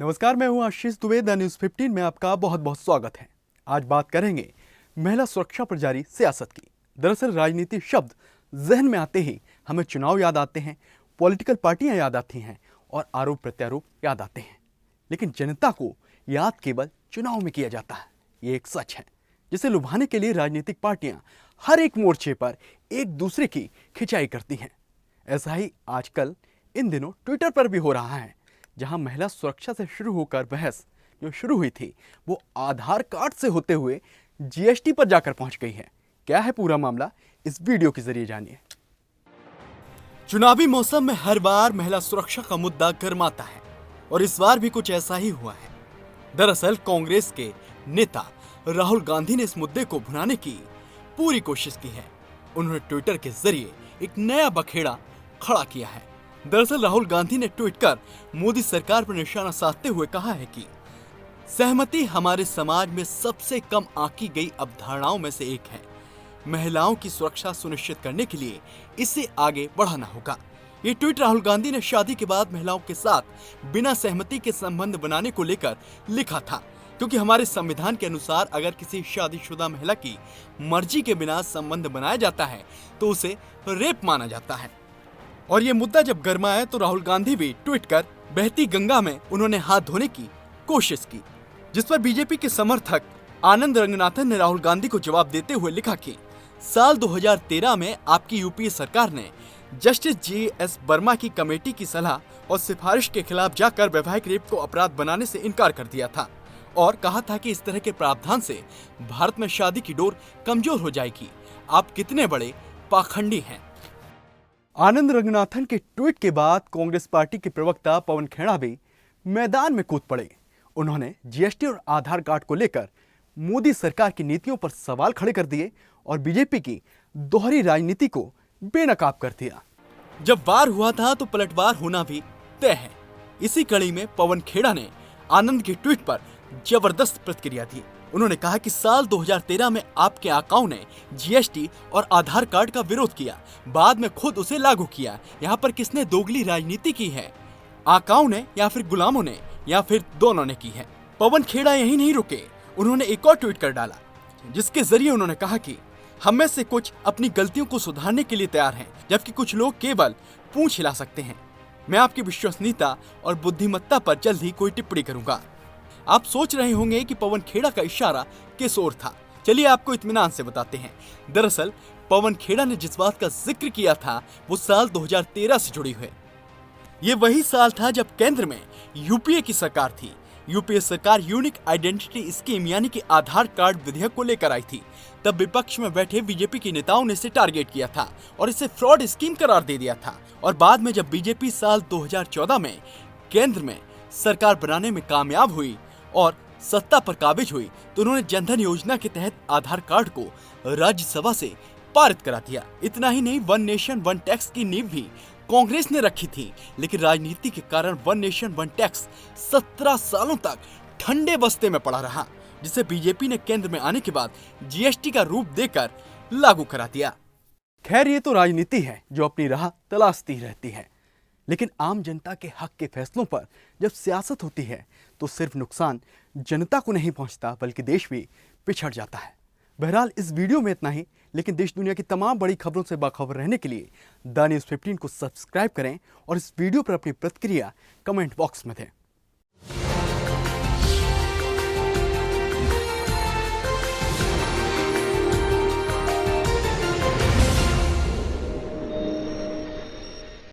नमस्कार, मैं हूं आशीष दुबे। द न्यूज़ 15 में आपका बहुत बहुत स्वागत है। आज बात करेंगे महिला सुरक्षा पर जारी सियासत की। दरअसल राजनीति शब्द जहन में आते ही हमें चुनाव याद आते हैं, पॉलिटिकल पार्टियां याद आती हैं और आरोप प्रत्यारोप याद आते हैं। लेकिन जनता को याद केवल चुनाव में किया जाता है, ये एक सच है जिसे लुभाने के लिए राजनीतिक पार्टियां हर एक मोर्चे पर एक दूसरे की खिंचाई करती हैं। ऐसा ही आजकल इन दिनों ट्विटर पर भी हो रहा है, जहां महिला सुरक्षा से शुरू होकर बहस जो शुरू हुई थी वो आधार कार्ड से होते हुए जीएसटी पर जाकर पहुंच गई है। क्या है पूरा मामला, इस वीडियो के जरिए जानिए। चुनावी मौसम में हर बार महिला सुरक्षा का मुद्दा गर्माता है और इस बार भी कुछ ऐसा ही हुआ है। दरअसल कांग्रेस के नेता राहुल गांधी ने इस मुद्दे को भुनाने की पूरी कोशिश की है। उन्होंने ट्विटर के जरिए एक नया बखेड़ा खड़ा किया है। दरअसल राहुल गांधी ने ट्वीट कर मोदी सरकार पर निशाना साधते हुए कहा है कि सहमति हमारे समाज में सबसे कम आंकी गई अवधारणाओं में से एक है। महिलाओं की सुरक्षा सुनिश्चित करने के लिए इसे आगे बढ़ाना होगा। ये ट्वीट राहुल गांधी ने शादी के बाद महिलाओं के साथ बिना सहमति के संबंध बनाने को लेकर लिखा था, क्योंकि हमारे संविधान के अनुसार अगर किसी शादीशुदा महिला की मर्जी के बिना संबंध बनाया जाता है तो उसे रेप माना जाता है। और ये मुद्दा जब गर्माया तो राहुल गांधी भी ट्वीट कर बहती गंगा में उन्होंने हाथ धोने की कोशिश की, जिस पर बीजेपी के समर्थक आनंद रंगनाथन ने राहुल गांधी को जवाब देते हुए लिखा कि साल 2013 में आपकी यूपीए सरकार ने जस्टिस जी.एस. वर्मा की कमेटी की सलाह और सिफारिश के खिलाफ जाकर वैवाहिक रेप को अपराध बनाने से इनकार कर दिया था और कहा था कि इस तरह के प्रावधान से भारत में शादी की डोर कमजोर हो जाएगी। आप कितने बड़े पाखंडी हैं। आनंद रंगनाथन के ट्वीट के बाद कांग्रेस पार्टी के प्रवक्ता पवन खेड़ा भी मैदान में कूद पड़े। उन्होंने जीएसटी और आधार कार्ड को लेकर मोदी सरकार की नीतियों पर सवाल खड़े कर दिए और बीजेपी की दोहरी राजनीति को बेनकाब कर दिया। जब वार हुआ था तो पलटवार होना भी तय है। इसी कड़ी में पवन खेड़ा ने आनंद के ट्वीट पर जबरदस्त प्रतिक्रिया दी। उन्होंने कहा कि साल 2013 में आपके आकाओं ने जीएसटी और आधार कार्ड का विरोध किया, बाद में खुद उसे लागू किया। यहाँ पर किसने दोगली राजनीति की है? आकाओं ने या फिर गुलामों ने या फिर दोनों ने की है। पवन खेड़ा यही नहीं रुके, उन्होंने एक और ट्वीट कर डाला जिसके जरिए उन्होंने कहा कि हम में से कुछ अपनी गलतियों को सुधारने के लिए तैयार हैं, जबकि कुछ लोग केवल पूंछ हिला सकते हैं। मैं आपकी विश्वसनीयता और बुद्धिमत्ता पर जल्द ही कोई टिप्पणी करूंगा। आप सोच रहे होंगे कि पवन खेड़ा का इशारा किस ओर था। चलिए आपको इत्मीनान से बताते हैं। दरअसल पवन खेड़ा ने जिस बात का जिक्र किया था वो साल 2013 से जुड़ी हुई। ये वही साल था जब केंद्र में यूपीए की सरकार थी। यूपीए सरकार यूनिक आइडेंटिटी स्कीम यानी कि आधार कार्ड विधेयक को लेकर आई थी। तब विपक्ष में बैठे बीजेपी के नेताओं ने इसे टारगेट किया था और इसे फ्रॉड स्कीम करार दे दिया था। और बाद में जब बीजेपी साल 2014 में केंद्र में सरकार बनाने में कामयाब हुई और सत्ता पर काबिज हुई तो उन्होंने जनधन योजना के तहत आधार कार्ड को राज्यसभा से पारित करा दिया। इतना ही नहीं, वन नेशन वन टैक्स की नींव भी कांग्रेस ने रखी थी, लेकिन राजनीति के कारण वन नेशन वन टैक्स 17 सालों तक ठंडे बस्ते में पड़ा रहा, जिसे बीजेपी ने केंद्र में आने के बाद जीएसटी का रूप देकर लागू करा दिया। खैर, ये तो राजनीति है जो अपनी राह तलाशती रहती है, लेकिन आम जनता के हक के फैसलों पर जब सियासत होती है तो सिर्फ नुकसान जनता को नहीं पहुंचता बल्कि देश भी पिछड़ जाता है। बहरहाल इस वीडियो में इतना ही, लेकिन देश दुनिया की तमाम बड़ी खबरों से बाखबर रहने के लिए द न्यूज़ 15 को सब्सक्राइब करें और इस वीडियो पर अपनी प्रतिक्रिया कमेंट बॉक्स में दें।